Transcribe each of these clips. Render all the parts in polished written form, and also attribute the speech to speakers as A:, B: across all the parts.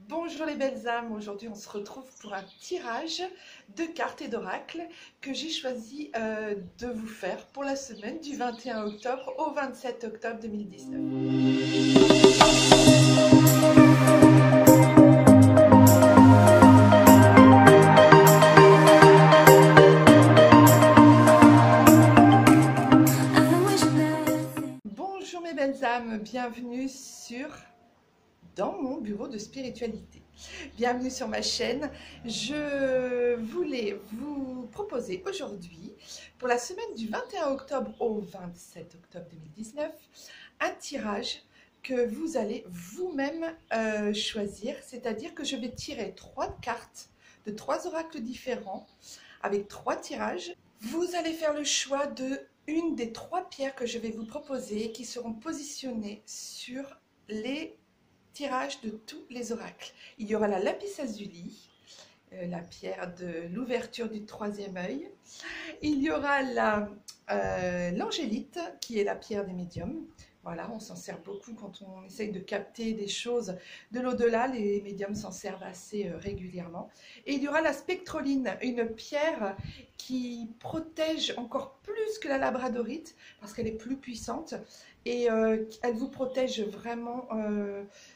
A: Bonjour les belles âmes, aujourd'hui on se retrouve pour un tirage de cartes et d'oracles que j'ai choisi de vous faire pour la semaine du 21 octobre au 27 octobre 2019. Bonjour mes belles âmes, bienvenue dans mon bureau de spiritualité. Bienvenue sur ma chaîne. Je voulais vous proposer aujourd'hui, pour la semaine du 21 octobre au 27 octobre 2019, un tirage que vous allez vous-même choisir. C'est-à-dire que je vais tirer 3 cartes de 3 oracles différents avec 3 tirages. Vous allez faire le choix de une des 3 pierres que je vais vous proposer qui seront positionnées sur les tirage de tous les oracles. Il y aura la lapis lazuli, la pierre de l'ouverture du 3e œil. Il y aura l'angélite, qui est la pierre des médiums. Voilà, on s'en sert beaucoup quand on essaye de capter des choses de l'au-delà. Les médiums s'en servent assez régulièrement. Et il y aura la spectroline, une pierre qui protège encore plus que la labradorite, parce qu'elle est plus puissante. Et elle vous protège vraiment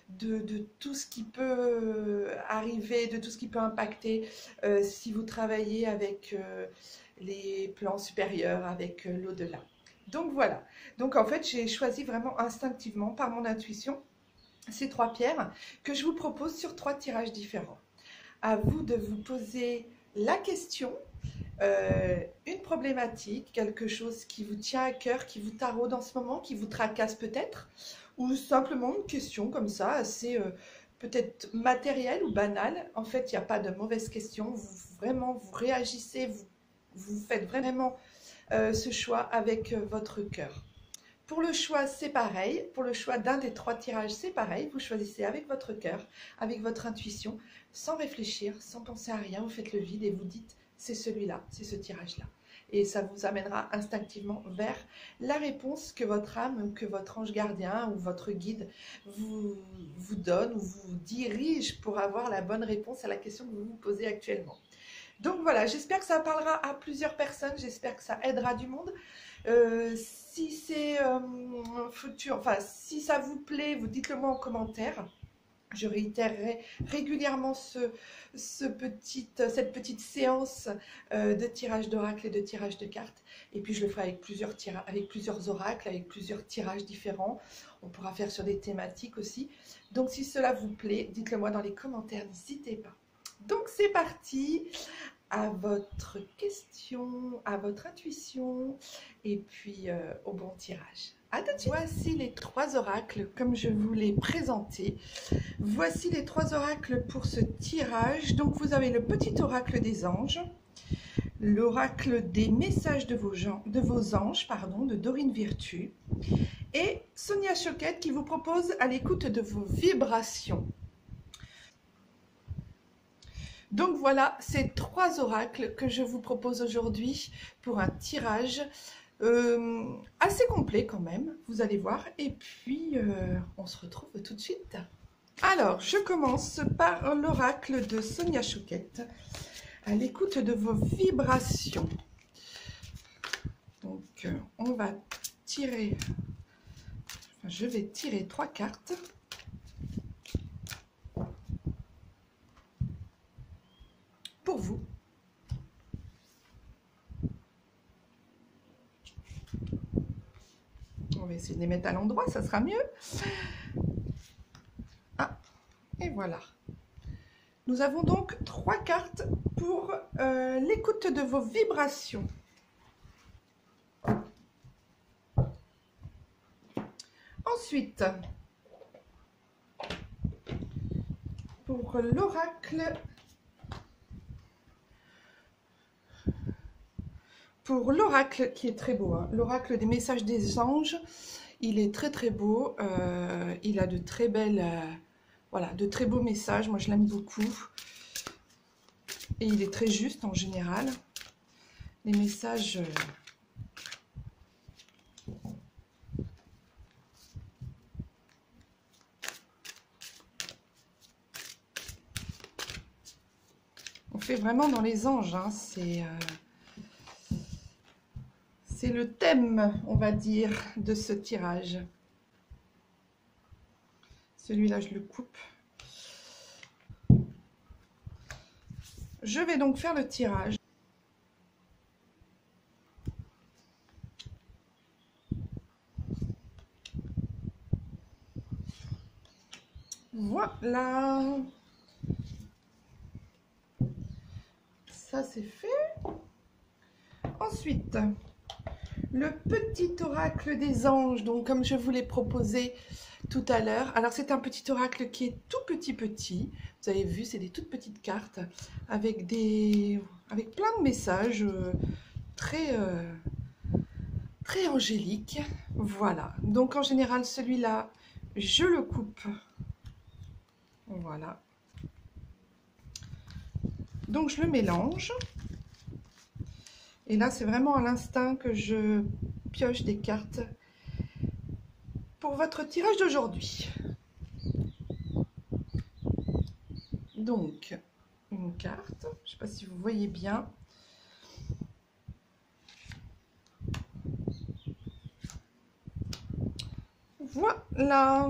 A: de tout ce qui peut arriver, de tout ce qui peut impacter si vous travaillez avec les plans supérieurs, avec l'au-delà. Donc voilà, donc en fait j'ai choisi vraiment instinctivement par mon intuition ces 3 pierres que je vous propose sur 3 tirages différents. À vous de vous poser la question, une problématique, quelque chose qui vous tient à cœur, qui vous taraude en ce moment, qui vous tracasse peut-être, ou simplement une question comme ça, assez peut-être matérielle ou banale. En fait, il n'y a pas de mauvaise question, vous réagissez, vous faites vraiment ce choix avec votre cœur. Pour le choix, c'est pareil. Pour le choix d'un des 3 tirages, c'est pareil. Vous choisissez avec votre cœur, avec votre intuition, sans réfléchir, sans penser à rien. Vous faites le vide et vous dites, c'est celui-là, c'est ce tirage-là. Et ça vous amènera instinctivement vers la réponse que votre âme, que votre ange gardien ou votre guide vous donne ou vous dirige pour avoir la bonne réponse à la question que vous vous posez actuellement. Donc voilà, j'espère que ça parlera à plusieurs personnes, j'espère que ça aidera du monde. Si c'est si ça vous plaît, vous dites-le moi en commentaire. Je réitérerai régulièrement cette petite séance de tirage d'oracle et de tirage de cartes. Et puis je le ferai avec plusieurs oracles, avec plusieurs tirages différents. On pourra faire sur des thématiques aussi. Donc si cela vous plaît, dites-le moi dans les commentaires, n'hésitez pas. Donc c'est parti, à votre question, à votre intuition et puis au bon tirage. À tout de suite. Voici les 3 oracles comme je vous les présentais. Voici les 3 oracles pour ce tirage. Donc vous avez le petit oracle des anges, l'oracle des messages de vos anges, pardon, de Dorine Virtue, et Sonia Choquette qui vous propose à l'écoute de vos vibrations. Donc voilà ces 3 oracles que je vous propose aujourd'hui pour un tirage assez complet quand même, vous allez voir. Et puis on se retrouve tout de suite. Alors je commence par l'oracle de Sonia Choquette, à l'écoute de vos vibrations. Donc on va tirer, je vais tirer 3 cartes. Pour vous. On va essayer de les mettre à l'endroit, ça sera mieux. Ah, et voilà. Nous avons donc 3 cartes pour l'écoute de vos vibrations. Ensuite, pour l'oracle... Pour l'oracle qui est très beau, hein, l'oracle des messages des anges, il est très très beau, il a de très belles, voilà, de très beaux messages, moi je l'aime beaucoup, et il est très juste en général, les messages... fait vraiment dans les anges, hein. C'est le thème, on va dire, de ce tirage. Celui-là, je le coupe. Je vais donc faire le tirage. Voilà. Ça, c'est fait. Ensuite, le petit oracle des anges, donc comme je vous l'ai proposé tout à l'heure. Alors, c'est un petit oracle qui est tout petit. Vous avez vu, c'est des toutes petites cartes avec plein de messages très angéliques. Voilà. Donc, en général, celui-là, je le coupe. Voilà. Donc, je le mélange. Et là, c'est vraiment à l'instinct que je pioche des cartes pour votre tirage d'aujourd'hui. Donc, une carte. Je ne sais pas si vous voyez bien. Voilà.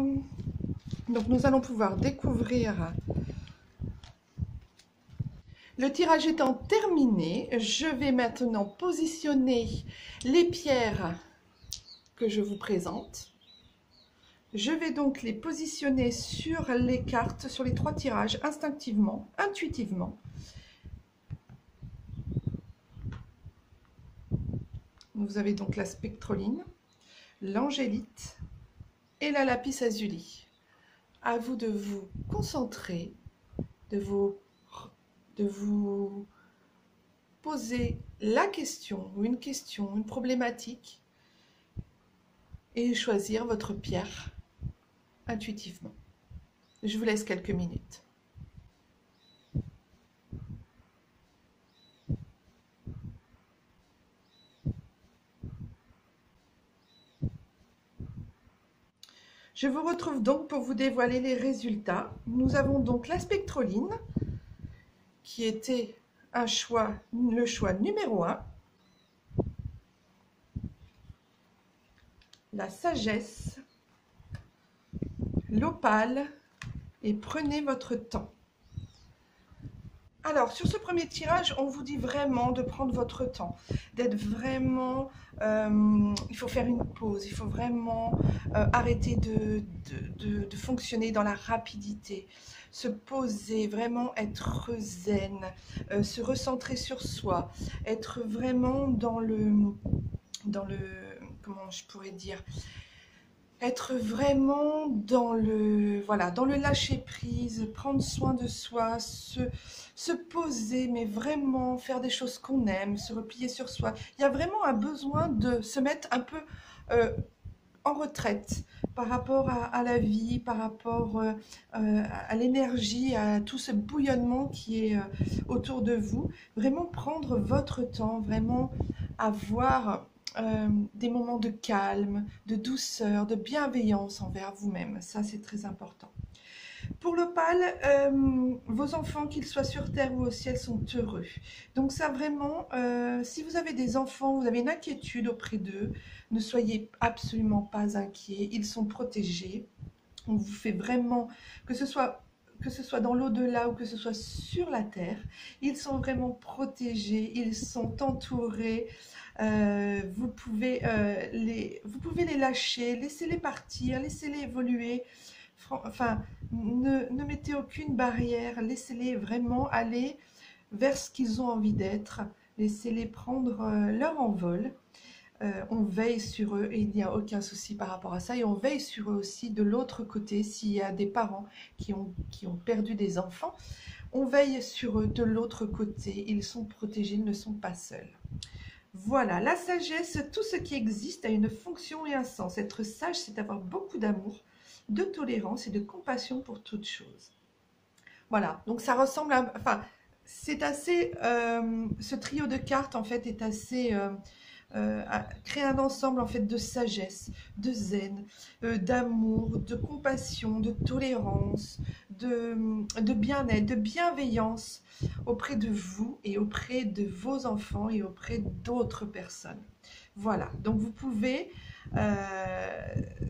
A: Donc, nous allons pouvoir découvrir. Le tirage étant terminé, je vais maintenant positionner les pierres que je vous présente. Je vais donc les positionner sur les cartes, sur les 3 tirages, instinctivement, intuitivement. Vous avez donc la spectroline, l'angélite et la lapis lazuli. À vous de vous concentrer, de vous poser la question, ou une problématique, et choisir votre pierre intuitivement. Je vous laisse quelques minutes. Je vous retrouve donc pour vous dévoiler les résultats. Nous avons donc la spectroline, qui était le choix numéro 1. La sagesse, l'opale et prenez votre temps. Alors, sur ce premier tirage, on vous dit vraiment de prendre votre temps, d'être vraiment... il faut faire une pause, il faut vraiment arrêter de fonctionner dans la rapidité, se poser, vraiment être zen, se recentrer sur soi, être vraiment dans le comment je pourrais dire, être vraiment dans le lâcher prise, prendre soin de soi, se poser, mais vraiment faire des choses qu'on aime, se replier sur soi. Il y a vraiment un besoin de se mettre un peu en retraite par rapport à la vie, par rapport à l'énergie, à tout ce bouillonnement qui est autour de vous. Vraiment prendre votre temps, vraiment avoir des moments de calme, de douceur, de bienveillance envers vous-même. Ça, c'est très important. Pour l'opale, vos enfants, qu'ils soient sur terre ou au ciel, sont heureux. Donc ça, vraiment, si vous avez des enfants, vous avez une inquiétude auprès d'eux, ne soyez absolument pas inquiets. Ils sont protégés. On vous fait vraiment, que ce soit dans l'au-delà ou que ce soit sur la terre, ils sont vraiment protégés, ils sont entourés. Vous pouvez les lâcher, laissez-les partir, laissez-les évoluer. Enfin, ne mettez aucune barrière, laissez-les vraiment aller vers ce qu'ils ont envie d'être, laissez-les prendre leur envol. On veille sur eux et il n'y a aucun souci par rapport à ça, et on veille sur eux aussi de l'autre côté. S'il y a des parents qui ont perdu des enfants, on veille sur eux de l'autre côté, ils sont protégés, ils ne sont pas seuls. Voilà, la sagesse, tout ce qui existe a une fonction et un sens. Être sage, c'est avoir beaucoup d'amour, de tolérance et de compassion pour toute chose. Voilà, donc ça ressemble à... Enfin, c'est assez... ce trio de cartes, en fait, est assez... créer un ensemble en fait de sagesse, de zen, d'amour, de compassion, de tolérance, de bien-être, de bienveillance auprès de vous et auprès de vos enfants et auprès d'autres personnes. Voilà, donc vous pouvez,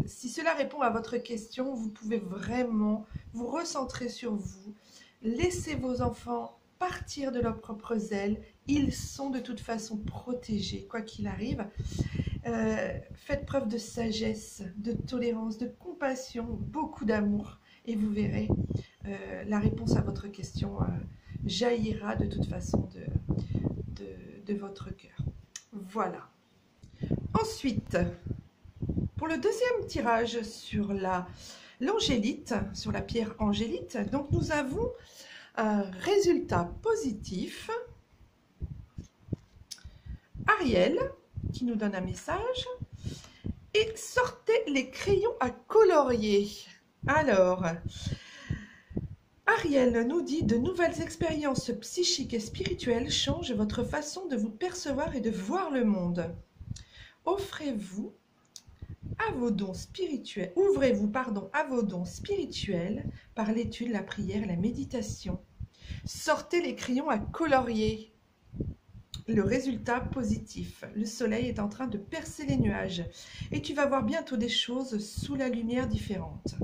A: si cela répond à votre question, vous pouvez vraiment vous recentrer sur vous, laisser vos enfants partir de leurs propres ailes. Ils sont de toute façon protégés, quoi qu'il arrive. Faites preuve de sagesse, de tolérance, de compassion, beaucoup d'amour. Et vous verrez, la réponse à votre question jaillira de toute façon de votre cœur. Voilà. Ensuite, pour le deuxième tirage sur l'angélite, sur la pierre angélite, donc nous avons un résultat positif. Ariel qui nous donne un message. Et sortez les crayons à colorier. Alors, Ariel nous dit: de nouvelles expériences psychiques et spirituelles changent votre façon de vous percevoir et de voir le monde. Offrez-vous à vos dons spirituels, ouvrez-vous, pardon, à vos dons spirituels par l'étude, la prière et la méditation. Sortez les crayons à colorier. Le résultat positif. Le soleil est en train de percer les nuages et tu vas voir bientôt des choses sous la lumière différente.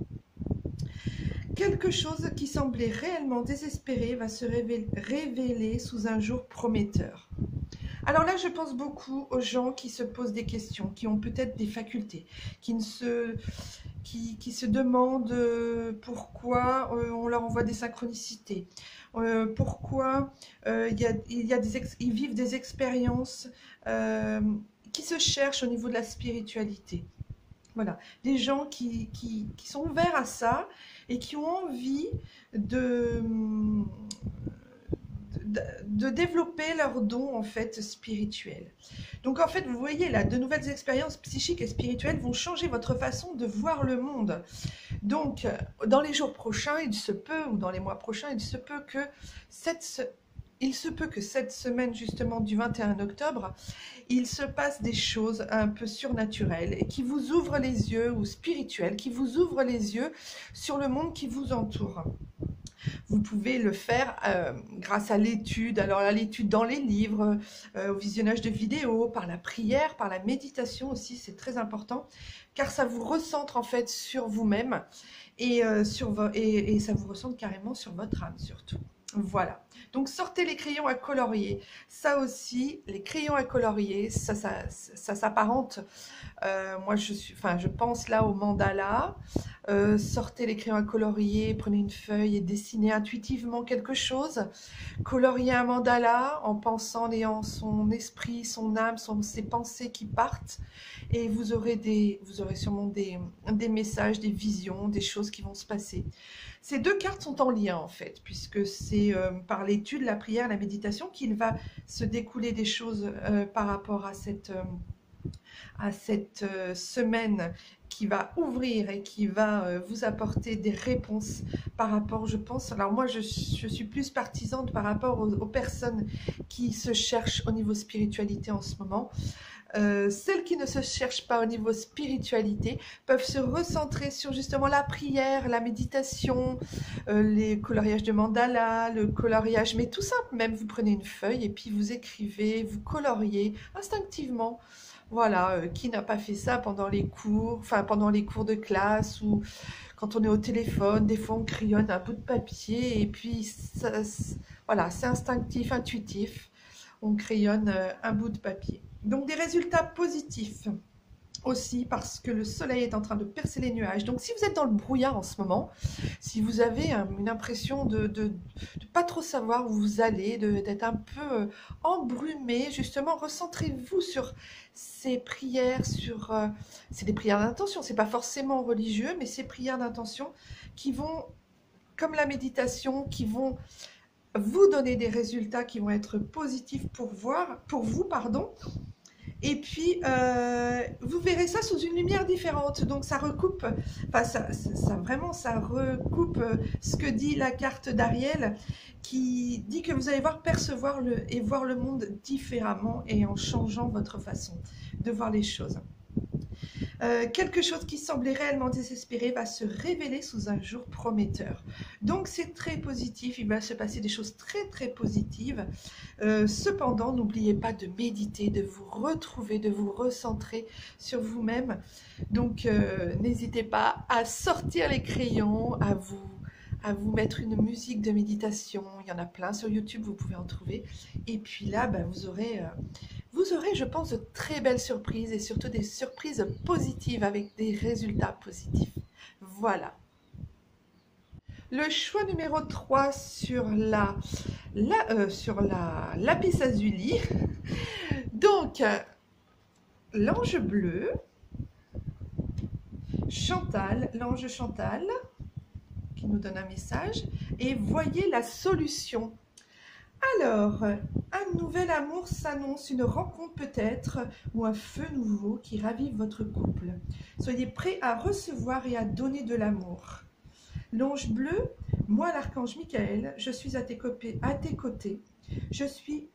A: Quelque chose qui semblait réellement désespéré va se révéler sous un jour prometteur. Alors là, je pense beaucoup aux gens qui se posent des questions, qui ont peut-être des facultés, qui se demandent pourquoi on leur envoie des synchronicités, pourquoi ils vivent des expériences qui se cherchent au niveau de la spiritualité. Voilà, des gens qui sont ouverts à ça et qui ont envie de développer leurs dons en fait spirituels. Donc en fait, vous voyez là, de nouvelles expériences psychiques et spirituelles vont changer votre façon de voir le monde. Donc dans les jours prochains, il se peut, ou dans les mois prochains, il se peut que cette semaine justement du 21 octobre, il se passe des choses un peu surnaturelles et qui vous ouvrent les yeux, ou spirituelles, qui vous ouvrent les yeux sur le monde qui vous entoure. Vous pouvez le faire grâce à l'étude, alors à l'étude dans les livres, au visionnage de vidéos, par la prière, par la méditation aussi, c'est très important, car ça vous recentre en fait sur vous-même et ça vous recentre carrément sur votre âme surtout. Voilà, donc sortez les crayons à colorier. Ça aussi, les crayons à colorier, ça s'apparente. Moi, je pense là au mandala. Sortez les crayons à colorier, prenez une feuille et dessinez intuitivement quelque chose. Coloriez un mandala en pensant, ayant son esprit, son âme, ses pensées qui partent. Et vous aurez sûrement des messages, des visions, des choses qui vont se passer. Ces deux cartes sont en lien en fait, puisque c'est par l'étude, la prière, la méditation qu'il va se découler des choses par rapport à cette semaine qui va ouvrir et qui va vous apporter des réponses par rapport, je pense, alors moi je suis plus partisane par rapport aux personnes qui se cherchent au niveau spiritualité en ce moment. Celles qui ne se cherchent pas au niveau spiritualité peuvent se recentrer sur justement la prière, la méditation, les coloriages de mandala, le coloriage, mais tout simple, même vous prenez une feuille et puis vous écrivez, vous coloriez instinctivement. Voilà, qui n'a pas fait ça pendant les cours, enfin pendant les cours de classe ou quand on est au téléphone, des fois on crayonne un bout de papier et puis voilà, c'est instinctif, intuitif, on crayonne un bout de papier. Donc des résultats positifs aussi parce que le soleil est en train de percer les nuages. Donc si vous êtes dans le brouillard en ce moment, si vous avez une impression de pas trop savoir où vous allez, d'être un peu embrumé, justement, recentrez-vous sur ces prières, c'est des prières d'intention, c'est pas forcément religieux, mais ces prières d'intention qui vont, comme la méditation, qui vont vous donner des résultats qui vont être positifs pour vous, pardon. Et puis, vous verrez ça sous une lumière différente. Donc, ça recoupe, enfin, vraiment, ça recoupe ce que dit la carte d'Ariel, qui dit que vous allez percevoir et voir le monde différemment et en changeant votre façon de voir les choses. Quelque chose qui semblait réellement désespéré va se révéler sous un jour prometteur. Donc c'est très positif, il va se passer des choses très positives. Cependant, n'oubliez pas de méditer, de vous retrouver, de vous recentrer sur vous-même. Donc n'hésitez pas à sortir les crayons, à vous mettre une musique de méditation. Il y en a plein sur YouTube, vous pouvez en trouver. Et puis là, ben, vous aurez, je pense, de très belles surprises et surtout des surprises positives avec des résultats positifs. Voilà. Le choix numéro 3 sur la lapis lazuli. Donc, l'ange bleu, Chantal, l'ange Chantal, qui nous donne un message, et voyez la solution. Alors, un nouvel amour s'annonce, une rencontre peut-être, ou un feu nouveau qui ravive votre couple. Soyez prêts à recevoir et à donner de l'amour. L'ange bleu, moi l'archange Michael, je suis à tes côtés. Je suis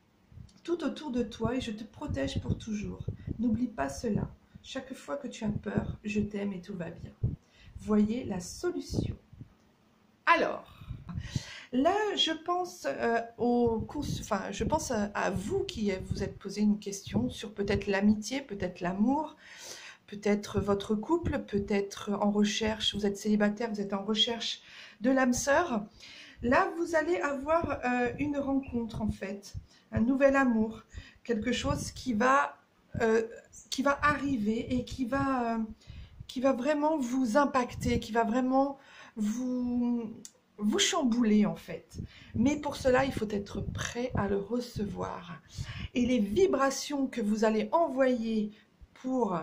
A: tout autour de toi et je te protège pour toujours. N'oublie pas cela. Chaque fois que tu as peur, je t'aime et tout va bien. Voyez la solution. Alors, là, je pense à vous qui vous êtes posé une question sur peut-être l'amitié, peut-être l'amour, peut-être votre couple, peut-être en recherche, vous êtes célibataire, vous êtes en recherche de l'âme sœur. Là, vous allez avoir une rencontre en fait, un nouvel amour, quelque chose qui va arriver et qui va vraiment vous impacter, qui va vraiment vous chambouler en fait. Mais pour cela, il faut être prêt à le recevoir. Et les vibrations que vous allez envoyer pour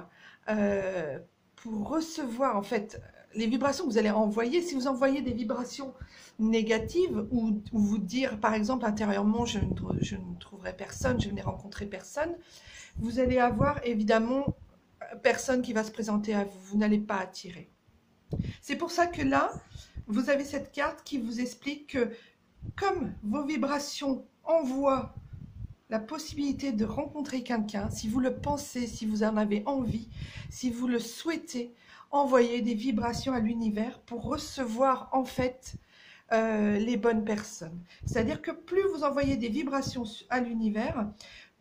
A: recevoir, en fait, les vibrations que vous allez envoyer, si vous envoyez des vibrations négatives ou vous dire, par exemple, intérieurement, je ne trouverai personne, je n'ai rencontré personne, vous allez avoir évidemment personne qui va se présenter à vous, vous n'allez pas attirer. C'est pour ça que là, vous avez cette carte qui vous explique que comme vos vibrations envoient la possibilité de rencontrer quelqu'un, si vous le pensez, si vous en avez envie, si vous le souhaitez, envoyez des vibrations à l'univers pour recevoir en fait les bonnes personnes. C'est-à-dire que plus vous envoyez des vibrations à l'univers,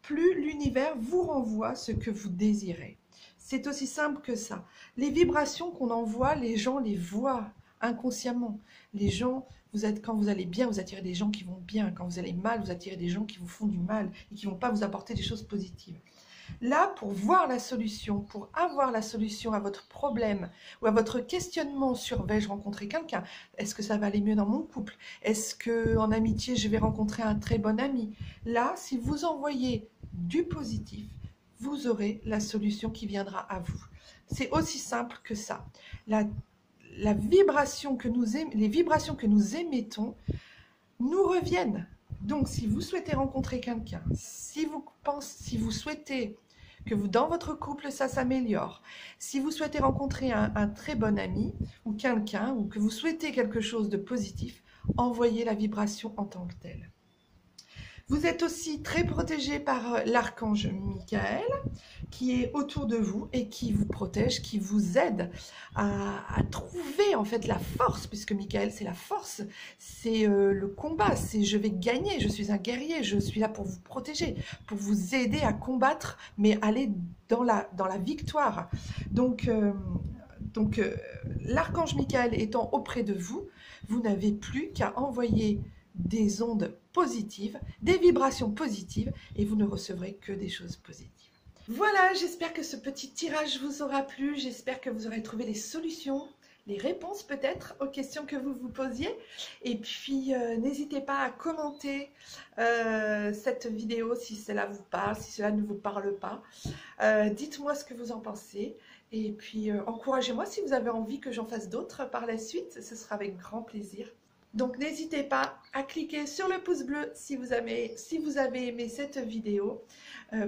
A: plus l'univers vous renvoie ce que vous désirez. C'est aussi simple que ça. Les vibrations qu'on envoie, les gens les voient inconsciemment. Les gens, quand vous allez bien, vous attirez des gens qui vont bien. Quand vous allez mal, vous attirez des gens qui vous font du mal et qui ne vont pas vous apporter des choses positives. Là, pour voir la solution, pour avoir la solution à votre problème ou à votre questionnement sur vais-je rencontrer quelqu'un? Est-ce que ça va aller mieux dans mon couple? Est-ce qu'en amitié, je vais rencontrer un très bon ami? Là, si vous envoyez du positif, vous aurez la solution qui viendra à vous. C'est aussi simple que ça. Les vibrations que nous émettons nous reviennent. Donc, si vous souhaitez rencontrer quelqu'un, si vous souhaitez que dans votre couple, ça s'améliore, si vous souhaitez rencontrer un très bon ami ou quelqu'un, ou que vous souhaitez quelque chose de positif, envoyez la vibration en tant que telle. Vous êtes aussi très protégé par l'archange Michael, qui est autour de vous et qui vous protège, qui vous aide à trouver en fait la force, puisque Michael c'est la force, c'est le combat, c'est je vais gagner, je suis un guerrier, je suis là pour vous protéger, pour vous aider à combattre, mais aller dans la victoire. Donc l'archange Michael étant auprès de vous, vous n'avez plus qu'à envoyer des ondes positives, des vibrations positives, et vous ne recevrez que des choses positives. Voilà, j'espère que ce petit tirage vous aura plu, j'espère que vous aurez trouvé les solutions, les réponses peut-être aux questions que vous vous posiez, et puis n'hésitez pas à commenter cette vidéo si cela vous parle, si cela ne vous parle pas. Dites-moi ce que vous en pensez, et puis encouragez-moi si vous avez envie que j'en fasse d'autres par la suite, ce sera avec grand plaisir. Donc n'hésitez pas à cliquer sur le pouce bleu si vous avez aimé cette vidéo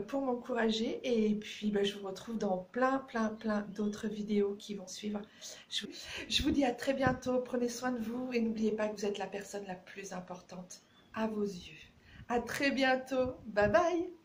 A: pour m'encourager. Et puis je vous retrouve dans plein d'autres vidéos qui vont suivre. Je vous dis à très bientôt, prenez soin de vous et n'oubliez pas que vous êtes la personne la plus importante à vos yeux. À très bientôt, bye bye.